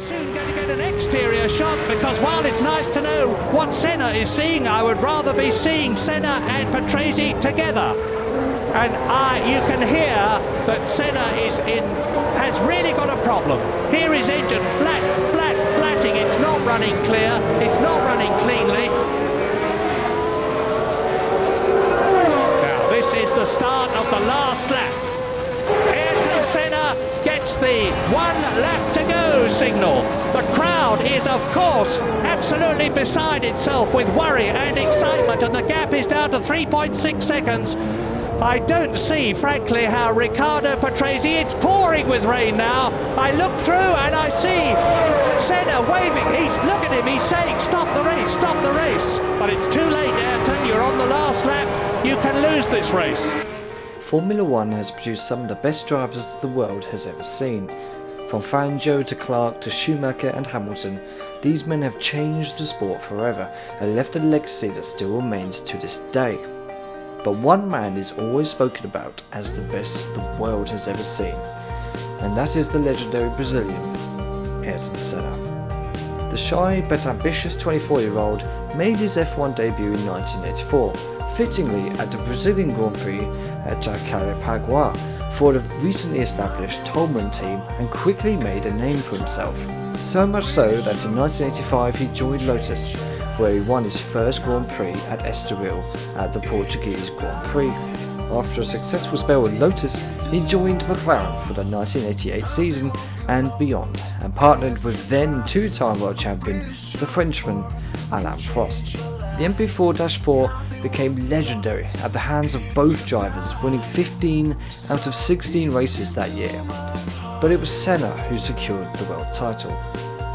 soon going to get an exterior shot, because while it's nice to know what Senna is seeing, I would rather be seeing Senna and Patrese together. And you can hear that Senna has really got a problem. Here his engine flatting. It's not running clear. It's not running cleanly. Now this is the start of the last lap. Ayrton Senna gets the 1 lap to go signal. The crowd is, of course, absolutely beside itself with worry and excitement, and the gap is down to 3.6 seconds. I don't see, frankly, how Riccardo Patrese, it's pouring with rain now. I look through and I see Senna waving. Look at him, he's saying, stop the race, stop the race. But it's too late, Ayrton, you're on the last lap. You can lose this race. Formula One has produced some of the best drivers the world has ever seen. From Fangio to Clark to Schumacher and Hamilton, these men have changed the sport forever and left a legacy that still remains to this day. But one man is always spoken about as the best the world has ever seen, and that is the legendary Brazilian, Ayrton Senna. The shy but ambitious 24-year-old made his F1 debut in 1984, fittingly at the Brazilian Grand Prix at Jacarepaguá for the recently established Toleman team, and quickly made a name for himself. So much so that in 1985 he joined Lotus, where he won his first Grand Prix at Estoril at the Portuguese Grand Prix. After a successful spell with Lotus, he joined McLaren for the 1988 season and beyond, and partnered with then two-time world champion, the Frenchman Alain Prost. The MP4-4 became legendary at the hands of both drivers, winning 15 out of 16 races that year. But it was Senna who secured the world title.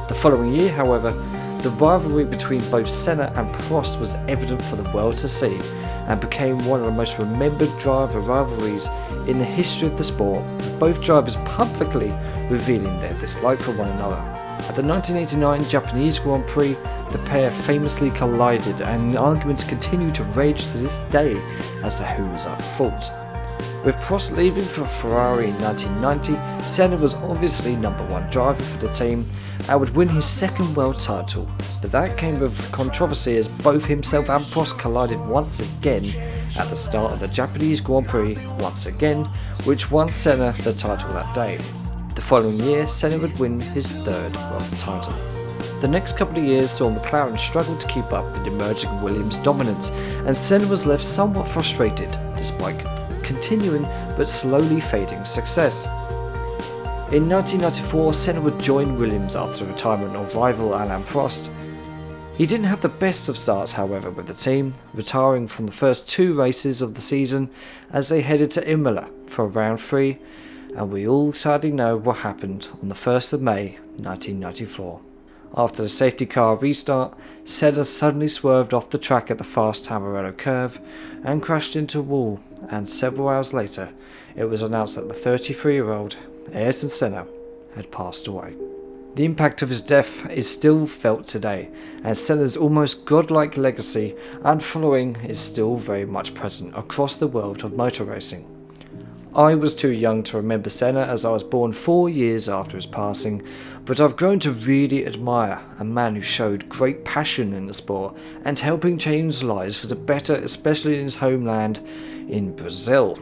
The following year, however, the rivalry between both Senna and Prost was evident for the world to see, and became one of the most remembered driver rivalries in the history of the sport, with both drivers publicly revealing their dislike for one another. At the 1989 Japanese Grand Prix, the pair famously collided, and arguments continue to rage to this day as to who was at fault. With Prost leaving for Ferrari in 1990, Senna was obviously #1 driver for the team and would win his second world title, but that came with controversy as both himself and Prost collided once again at the start of the Japanese Grand Prix once again, which won Senna the title that day. The following year, Senna would win his third world title. The next couple of years saw McLaren struggle to keep up with emerging Williams' dominance, and Senna was left somewhat frustrated despite continuing but slowly fading success. In 1994, Senna would join Williams after the retirement of rival Alain Prost. He didn't have the best of starts, however, with the team, retiring from the first 2 races of the season as they headed to Imola for round 3, and we all sadly know what happened on the 1st of May 1994. After the safety car restart, Senna suddenly swerved off the track at the fast Tamarello curve and crashed into a wall, and several hours later it was announced that the 33-year-old Ayrton Senna had passed away. The impact of his death is still felt today, and Senna's almost godlike legacy and following is still very much present across the world of motor racing. I was too young to remember Senna, as I was born 4 years after his passing, but I've grown to really admire a man who showed great passion in the sport and helping change lives for the better, especially in his homeland in Brazil,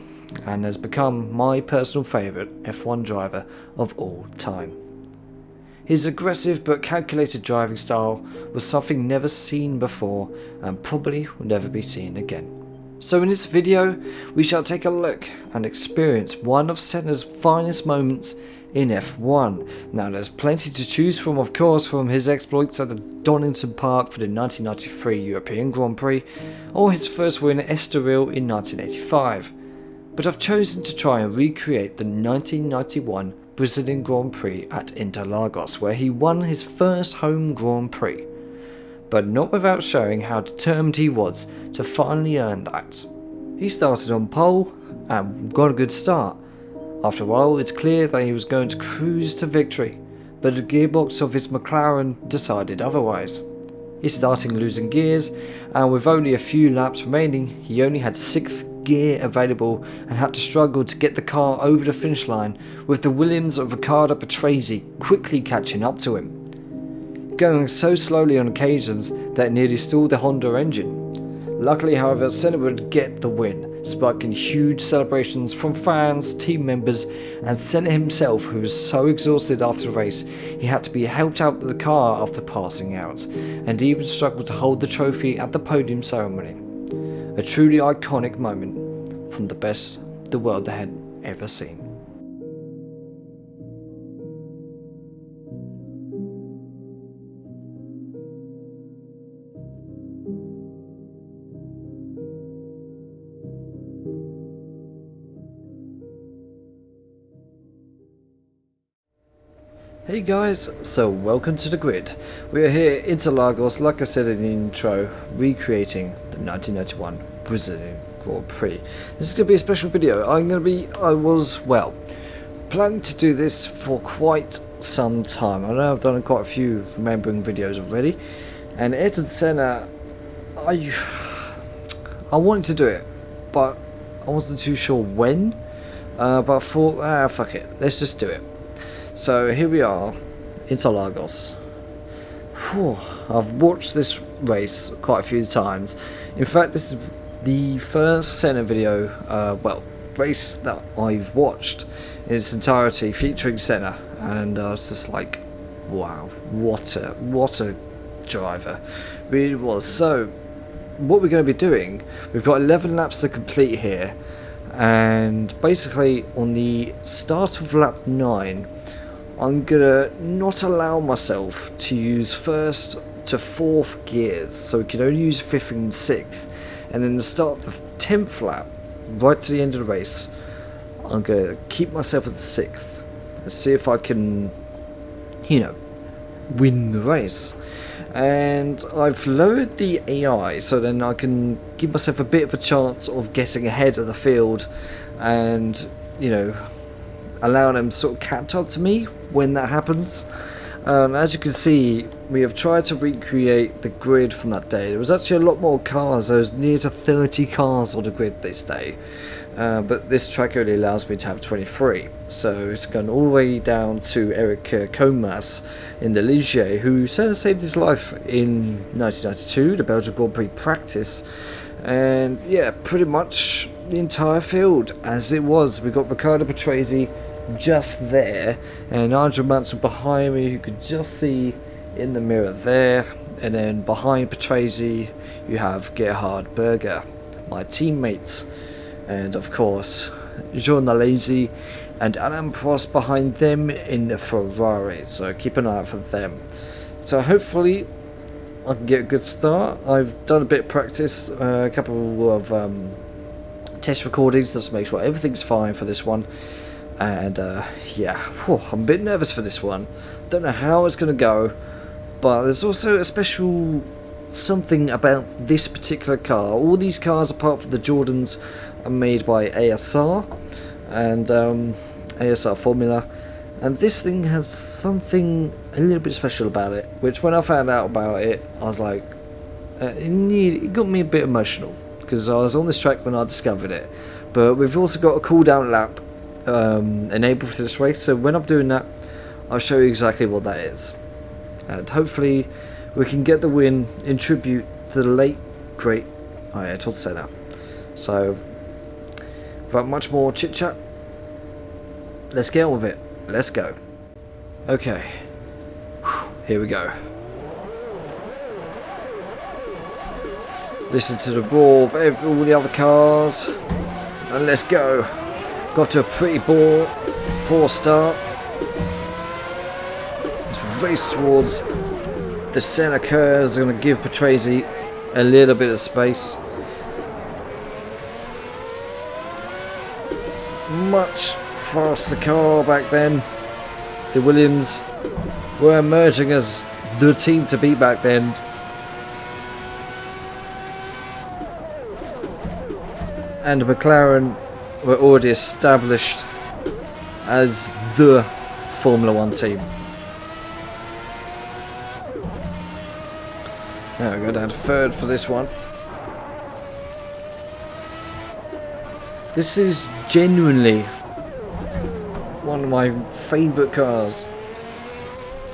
and has become my personal favourite F1 driver of all time. His aggressive but calculated driving style was something never seen before and probably will never be seen again. So in this video, we shall take a look and experience one of Senna's finest moments in F1. Now there's plenty to choose from, of course, from his exploits at the Donington Park for the 1993 European Grand Prix, or his first win at Estoril in 1985. But I've chosen to try and recreate the 1991 Brazilian Grand Prix at Interlagos, where he won his first home Grand Prix, but not without showing how determined he was to finally earn that. He started on pole and got a good start. After a while, it's clear that he was going to cruise to victory, but the gearbox of his McLaren decided otherwise. He started losing gears, and with only a few laps remaining, he only had 6th gear available and had to struggle to get the car over the finish line, with the Williams of Riccardo Patrese quickly catching up to him, going so slowly on occasions that it nearly stalled the Honda engine. Luckily, however, Senna would get the win, sparking huge celebrations from fans, team members, and Senna himself, who was so exhausted after the race he had to be helped out of the car after passing out, and even struggled to hold the trophy at the podium ceremony. A truly iconic moment from the best the world had ever seen. Hey guys, so welcome to the grid. We are here in Interlagos, like I said in the intro, recreating the 1991 Brazilian Grand Prix. This is going to be a special video. I was planning to do this for quite some time. I know I've done quite a few remembering videos already, and Ayrton Senna, I wanted to do it, but I wasn't too sure when, but I thought, fuck it, let's just do it. So here we are, Interlagos. I've watched this race quite a few times. In fact, this is the first Senna video, race that I've watched in its entirety featuring Senna, and I was just like, wow, what a driver, really was. So what we're going to be doing, we've got 11 laps to complete here, and basically on the start of lap 9, I'm gonna not allow myself to use first to fourth gears, so we can only use fifth and sixth, and then the start of the 10th lap, right to the end of the race, I'm gonna keep myself at the 6th and see if I can, win the race. And I've lowered the AI so then I can give myself a bit of a chance of getting ahead of the field, and allowing them to sort of catch up to me when that happens. As you can see, we have tried to recreate the grid from that day. There was actually a lot more cars. There was near to 30 cars on the grid this day, but this track only allows me to have 23, so it's gone all the way down to Eric Comas in the Ligier, who saved his life in 1992, the Belgian Grand Prix practice. And yeah, pretty much the entire field as it was. We got Riccardo Patrese just there, and Nigel Mansell behind me, you could just see in the mirror there, and then behind Patrese you have Gerhard Berger, my teammates, and of course Jean Alesi and Alain Prost behind them in the Ferrari, so keep an eye out for them. So hopefully I can get a good start. I've done a bit of practice, a couple of test recordings just to make sure everything's fine for this one. And I'm a bit nervous for this one. Don't know how it's going to go, but there's also a special something about this particular car. All these cars, apart from the Jordans, are made by ASR and ASR Formula, and this thing has something a little bit special about it, which when I found out about it, I was like, it got me a bit emotional, because I was on this track when I discovered it. But we've also got a cool down lap enabled for this race, so when I'm doing that, I'll show you exactly what that is, and hopefully we can get the win in tribute to the late great Ayrton Senna. So without much more chit chat, let's get on with it. Let's go. Okay, here we go. Listen to the roar of all the other cars, and let's go. Got to a pretty poor start. Let's race towards the Senna curves. I'm going to give Patrese a little bit of space. Much faster car back then. The Williams were emerging as the team to beat back then. And the McLaren were already established as the Formula 1 team. Now we go down to third for this one. This is genuinely one of my favourite cars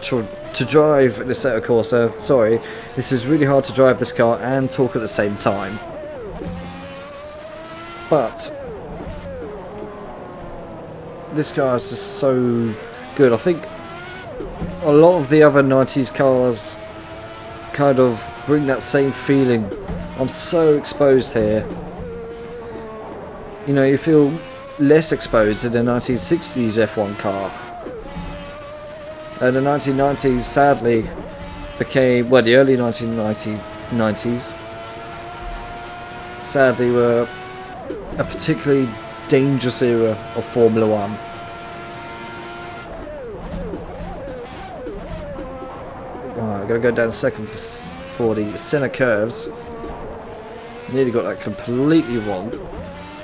to drive in Assetto Corsa. Sorry, this is really hard to drive this car and talk at the same time. But this car is just so good. I think a lot of the other 90s cars kind of bring that same feeling. I'm so exposed here. You know, you feel less exposed in the 1960s F1 car. The 1990s sadly became, well, the early 1990s sadly were a particularly dangerous era of Formula 1. I'm going to go down second for the Senna curves. Nearly got that completely wrong.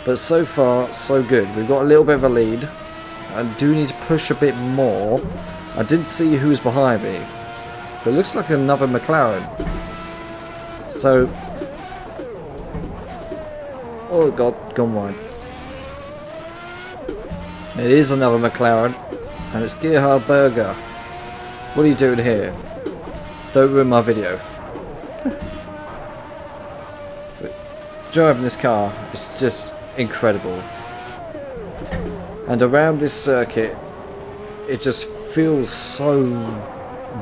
But so far, so good. We've got a little bit of a lead. I do need to push a bit more. I didn't see who's behind me. But it looks like another McLaren. So... oh god, gone wide. It is another McLaren. And it's Gerhard Berger. What are you doing here? Don't ruin my video. Driving this car is just incredible. And around this circuit, it just feels so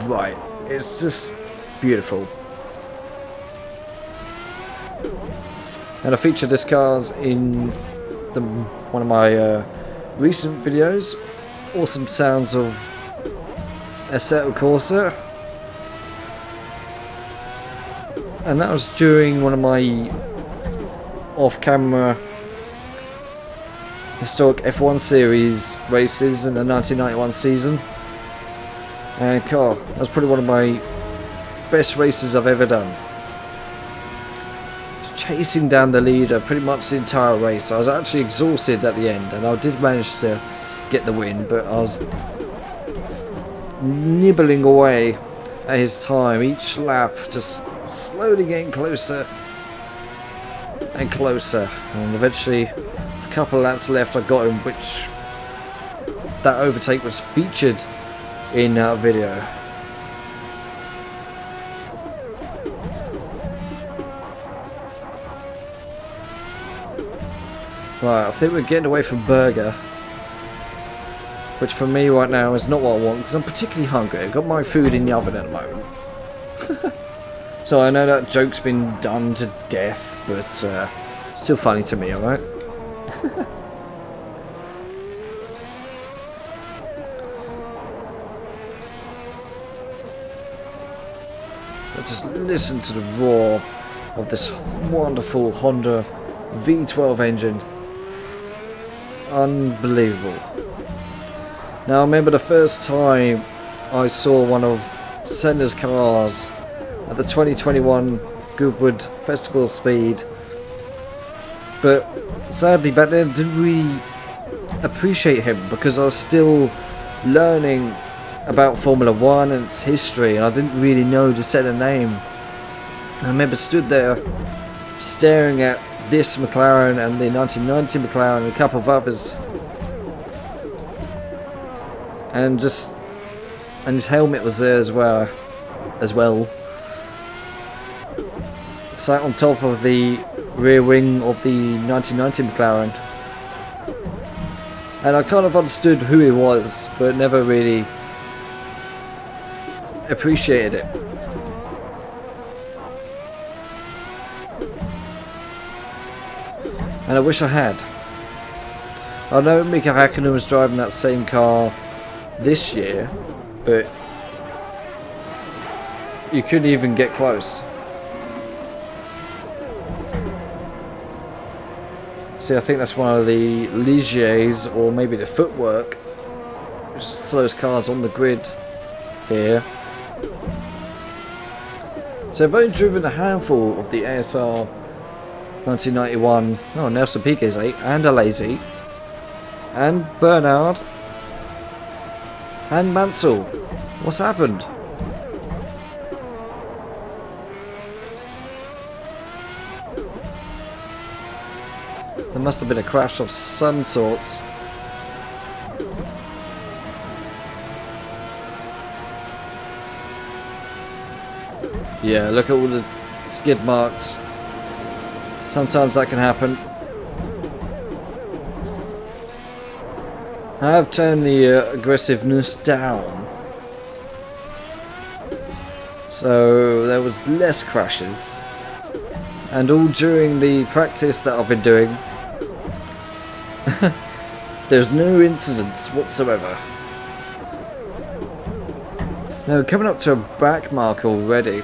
right. It's just beautiful. And I featured this cars in one of my recent videos. Awesome sounds of Assetto Corsa. And that was during one of my off-camera historic F1 series races in the 1991 season. And that was probably one of my best races I've ever done. Chasing down the leader pretty much the entire race. I was actually exhausted at the end, and I did manage to get the win, but I was nibbling away at his time each lap, just slowly getting closer and closer, and eventually a couple of laps left I got him, which that overtake was featured in that video. Right, I think we're getting away from Berger, which for me right now is not what I want, because I'm particularly hungry. I've got my food in the oven at the moment. So I know that joke's been done to death, but still funny to me, alright? Just listen to the roar of this wonderful Honda V12 engine. Unbelievable. Now I remember the first time I saw one of Senna's cars at the 2021 Goodwood Festival Speed, but sadly back then I didn't really appreciate him because I was still learning about Formula 1 and its history, and I didn't really know the Senna name. I remember stood there staring at this McLaren and the 1990 McLaren and a couple of others, and his helmet was there as well. Sat on top of the rear wing of the 1990 McLaren, and I kind of understood who he was, but never really appreciated it. And I wish I had. I know Mika Hakkinen was driving that same car this year, but you couldn't even get close. See, I think that's one of the Ligiers, or maybe the footwork, which slows cars on the grid here. So I've only driven a handful of the ASR 1991, oh, Nelson Piquet's 8, and Alesi, and Bernard, and Mansell. What's happened? There must have been a crash of some sorts. Yeah, look at all the skid marks. Sometimes that can happen. I have turned the aggressiveness down, so there was less crashes, and all during the practice that I've been doing. There's no incidents whatsoever. Now we're coming up to a back mark already.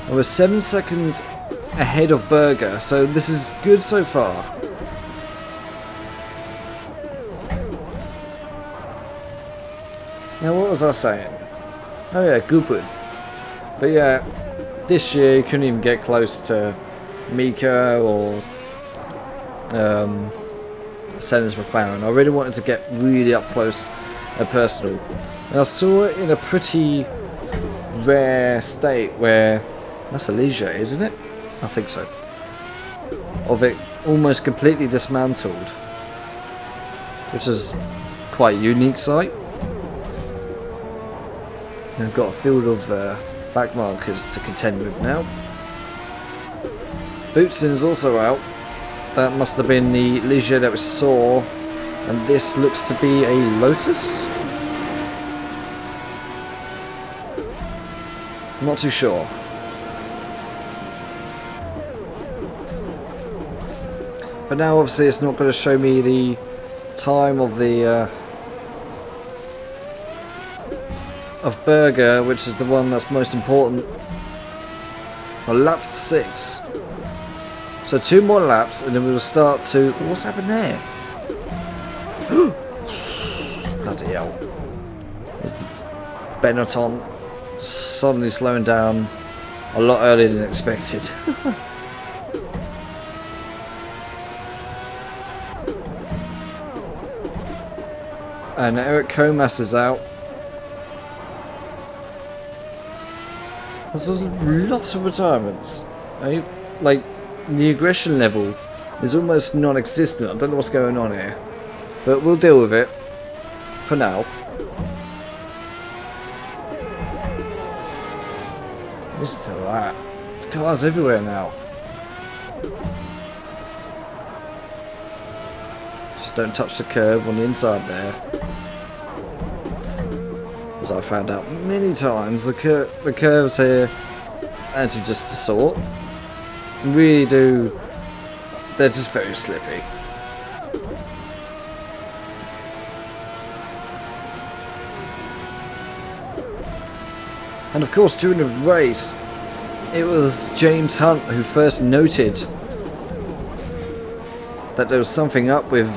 I was 7 seconds ahead of Berger, so this is good so far. Now what was I saying? Oh yeah, Goodwood. But yeah, this year you couldn't even get close to Mika or Senna's McLaren. I really wanted to get really up close and personal. And I saw it in a pretty rare state where, that's a Ligier, isn't it? I think so. Of it almost completely dismantled, which is quite a unique sight. And I've got a field of back markers to contend with now. Bootson is also out. That must have been the Ligier that we saw, and this looks to be a Lotus? I'm not too sure. But now obviously it's not going to show me the time of the of Berger, which is the one that's most important. Well, lap 6. So 2 more laps and then we'll start to... What's happened there? Bloody hell. Benetton suddenly slowing down a lot earlier than expected. And Eric Comas is out. There's lots of retirements. Like, the aggression level is almost non-existent. I don't know what's going on here, but we'll deal with it for now. Listen to that. There's cars everywhere now. Just don't touch the curb on the inside there. As I found out many times, the curves here, as you just saw, really do, they're just very slippy. And of course during the race, it was James Hunt who first noted that there was something up with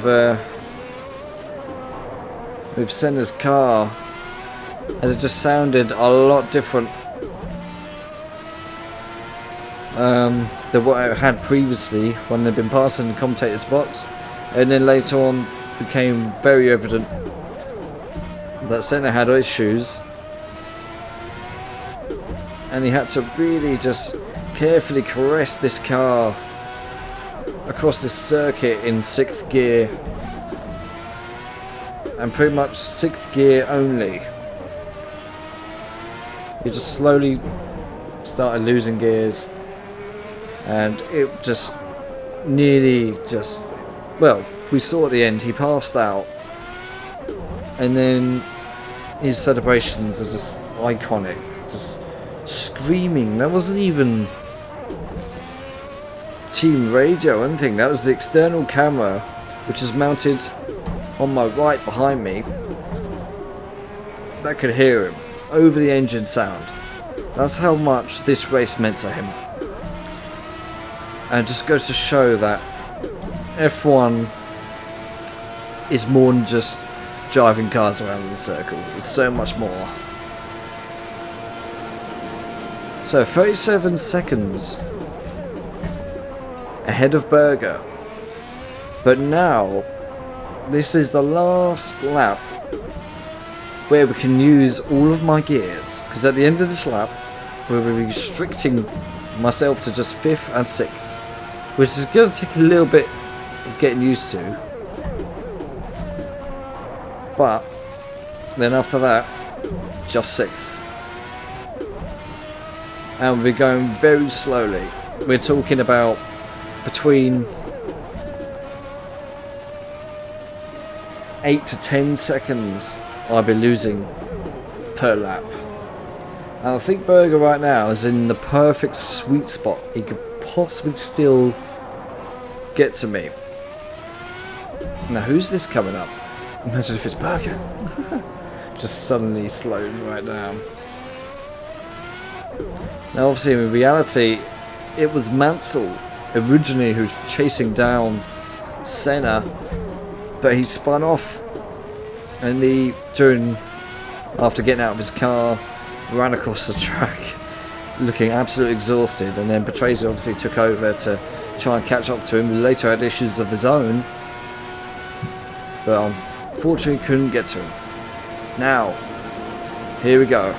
Senna's car, as it just sounded a lot different than what I had previously when they'd been passing the commentator's box, and then later on became very evident that Senna had issues, and he had to really just carefully caress this car across this circuit in 6th gear, and pretty much 6th gear only. He just slowly started losing gears, and it just nearly just, well, we saw at the end he passed out, and then his celebrations are just iconic, just screaming. That wasn't even team radio or anything, that was the external camera which is mounted on my right behind me that could hear him over the engine sound. That's how much this race meant to him. And it just goes to show that F1 is more than just driving cars around the circle. It's so much more. So 37 seconds ahead of Berger. But now, this is the last lap where we can use all of my gears, because at the end of this lap we'll be restricting myself to just 5th and 6th, which is going to take a little bit getting used to. But then after that, just 6th. And we're going very slowly. We're talking about between 8 to 10 seconds I'll be losing per lap. And I think Berger right now is in the perfect sweet spot. He could possibly still get to me. Now who's this coming up? Imagine if it's Berger. Just suddenly slowed right down. Now obviously in reality it was Mansell originally who's chasing down Senna, but he spun off and after getting out of his car, ran across the track looking absolutely exhausted, and then Patrese obviously took over to try and catch up to him. He later had issues of his own, but unfortunately couldn't get to him. Now, here we go.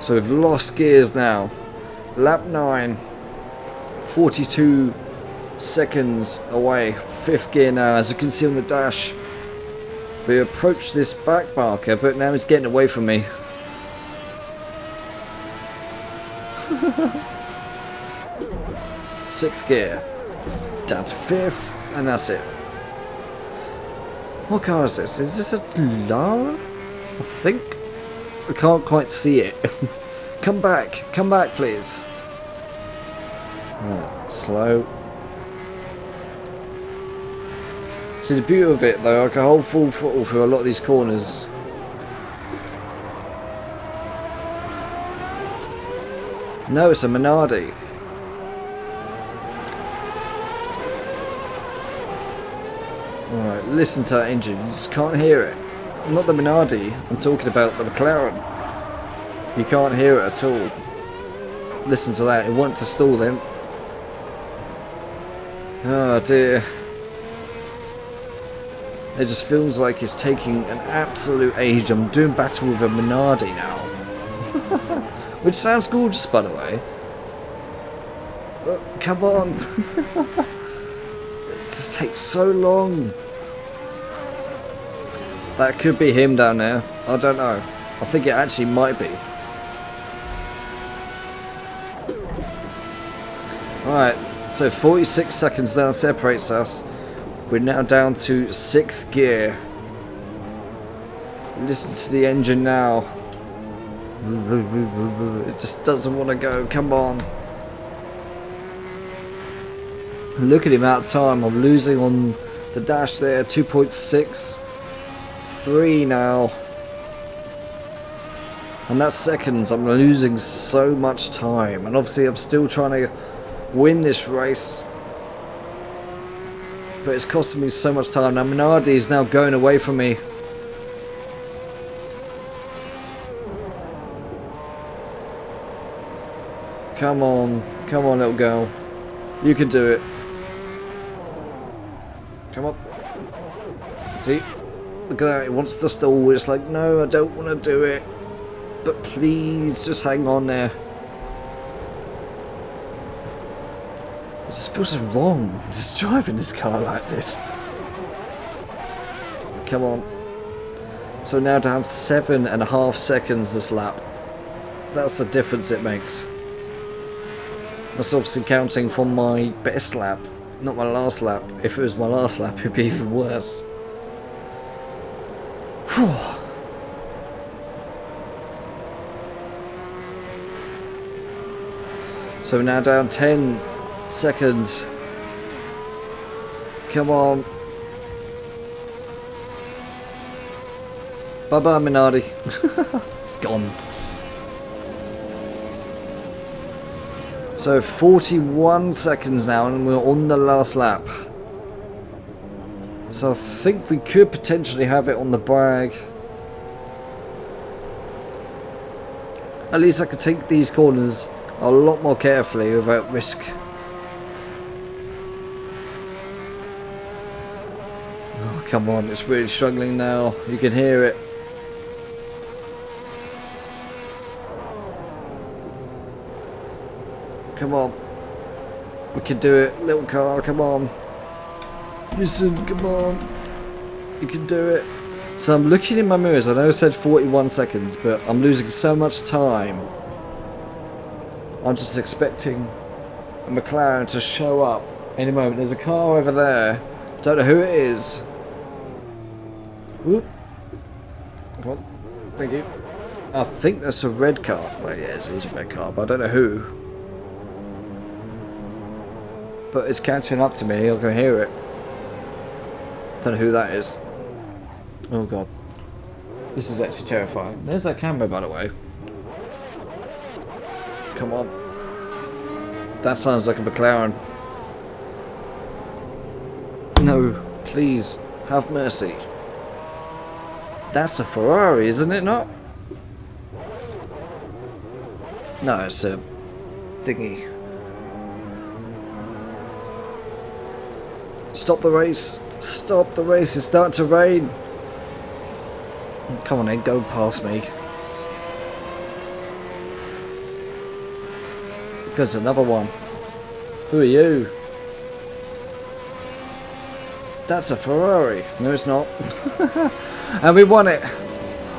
So we've lost gears now. Lap 9, 42 seconds away. 5th gear now, as you can see on the dash. We approach this back marker, but now he's getting away from me. Sixth gear. Down to 5th, and that's it. What car is this? Is this a Lara? I think. I can't quite see it. Come back please. Right, slow. See, the beauty of it though, I can hold full throttle through a lot of these corners. No, it's a Minardi. Alright, listen to that engine, you just can't hear it. Not the Minardi, I'm talking about the McLaren. You can't hear it at all. Listen to that, it wants to stall then. Oh dear. It just feels like it's taking an absolute age. I'm doing battle with a Minardi now. Which sounds gorgeous, by the way. Come on. It just takes so long. That could be him down there. I don't know. I think it actually might be. Alright, so 46 seconds now separates us. We're now down to 6th gear. Listen to the engine now. It just doesn't want to go. Come on. Look at him out of time. I'm losing on the dash there. 2.6. 3 now. And that's seconds. I'm losing so much time. And obviously I'm still trying to win this race. But it's costing me so much time. Now Minardi is now going away from me. Come on, little girl. You can do it. Come on. See? Look at that, he wants to stall. It's like, no, I don't want to do it. But please, just hang on there. It just feels wrong, just driving this car like this. Come on. So now down 7.5 seconds this lap. That's the difference it makes. That's obviously counting from my best lap, not my last lap. If it was my last lap, it'd be even worse. Whew. So we're now down 10 seconds. Come on. Bye bye, Minardi. It's gone. So 41 seconds now, and we're on the last lap. So I think we could potentially have it on the brag. At least I could take these corners a lot more carefully without risk. Oh, come on, it's really struggling now. You can hear it. Come on. We can do it, little car, come on. Listen, come on. You can do it. So I'm looking in my mirrors. I know I said 41 seconds, but I'm losing so much time. I'm just expecting a McLaren to show up any moment. There's a car over there. Don't know who it is. Whoop. Come on. Thank you. I think that's a red car. Well, yes, it is a red car, but I don't know who. But it's catching up to me. I can hear it. Don't know who that is. Oh god. This is actually terrifying. There's that camera, by the way. Come on. That sounds like a McLaren. No, please, have mercy. That's a Ferrari, isn't it not? No, it's a thingy. Stop the race. Stop the race. It's starting to rain. Come on then, go past me. There's another one. Who are you? That's a Ferrari. No, it's not. And we won it.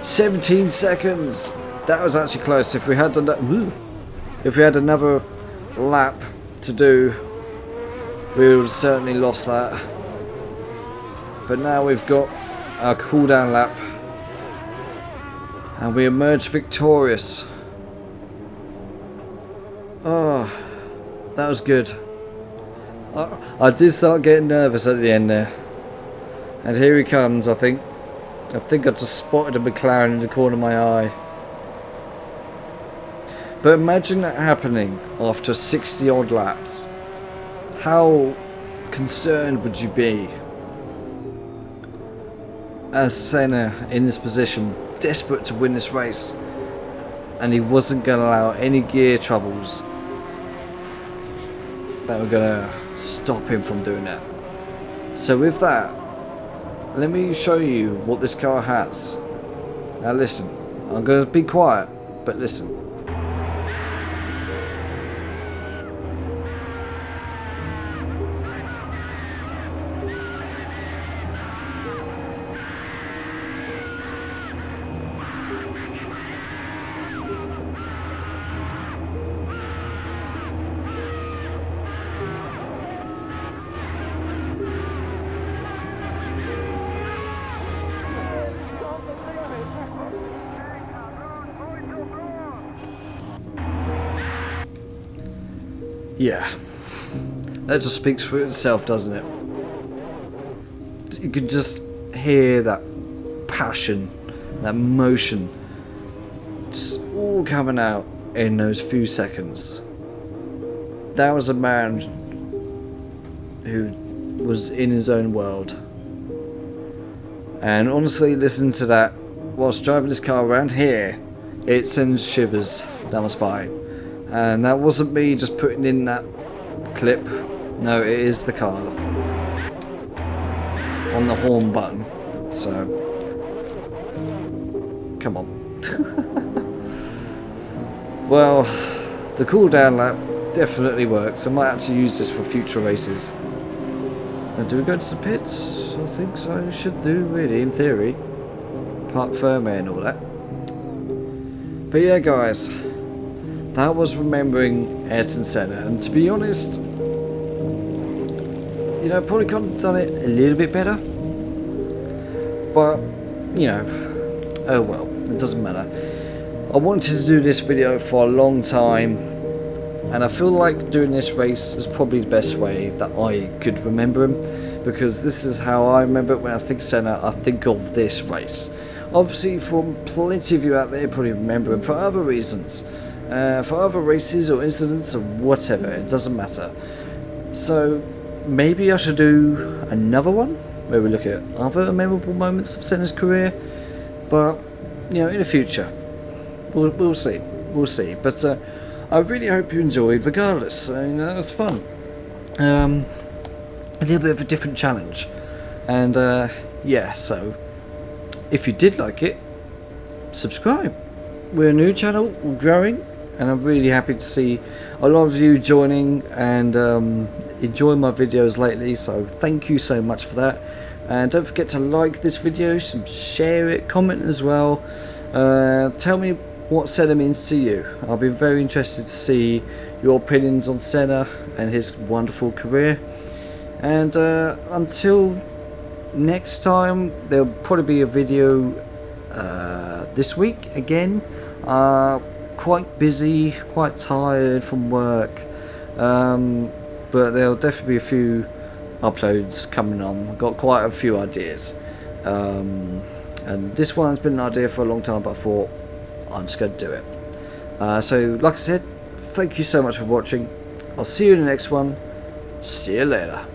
17 seconds. That was actually close. If we had another lap to do, we would have certainly lost that. But now we've got our cool down lap. And we emerged victorious. Oh, that was good. I did start getting nervous at the end there. And here he comes, I think. I just spotted a McLaren in the corner of my eye. But imagine that happening after 60 odd laps. How concerned would you be? As Senna in this position, desperate to win this race, and he wasn't going to allow any gear troubles that were going to stop him from doing that. So with that, let me show you what this car has. Now listen, I'm going to be quiet, but listen. Yeah, that just speaks for itself, doesn't it? You can just hear that passion, that emotion, just all coming out in those few seconds. That was a man who was in his own world. And honestly, listening to that whilst driving this car around here, it sends shivers down my spine. And that wasn't me just putting in that clip. No, it is the car on the horn button. So, come on. Well, the cool down lap definitely works. I might actually use this for future races. And do we go to the pits? I think so. Should do, really, in theory. Park firmware and all that. But yeah, guys. That was remembering Ayrton Senna, and to be honest, you know, probably could have done it a little bit better, but, you know, oh well, it doesn't matter. I wanted to do this video for a long time, and I feel like doing this race is probably the best way that I could remember him, because this is how I remember it. When I think Senna, I think of this race. Obviously, for plenty of you out there, probably remember him for other reasons. For other races or incidents or whatever, it doesn't matter. So maybe I should do another one where we look at other memorable moments of Senna's career, but you know, in the future we'll see. But I really hope you enjoyed regardless. You know, it was fun. A little bit of a different challenge, and yeah, so if you did like it, subscribe. We're a new channel, we're growing, and I'm really happy to see a lot of you joining and enjoying my videos lately, so thank you so much for that. And don't forget to like this video, share it, comment as well. Tell me what Senna means to you. I'll be very interested to see your opinions on Senna and his wonderful career. And until next time, there'll probably be a video this week again. Quite busy, quite tired from work, but there'll definitely be a few uploads coming on. I've got quite a few ideas, and this one's been an idea for a long time, but I thought I'm just going to do it. So like I said, thank you so much for watching. I'll see you in the next one. See you later.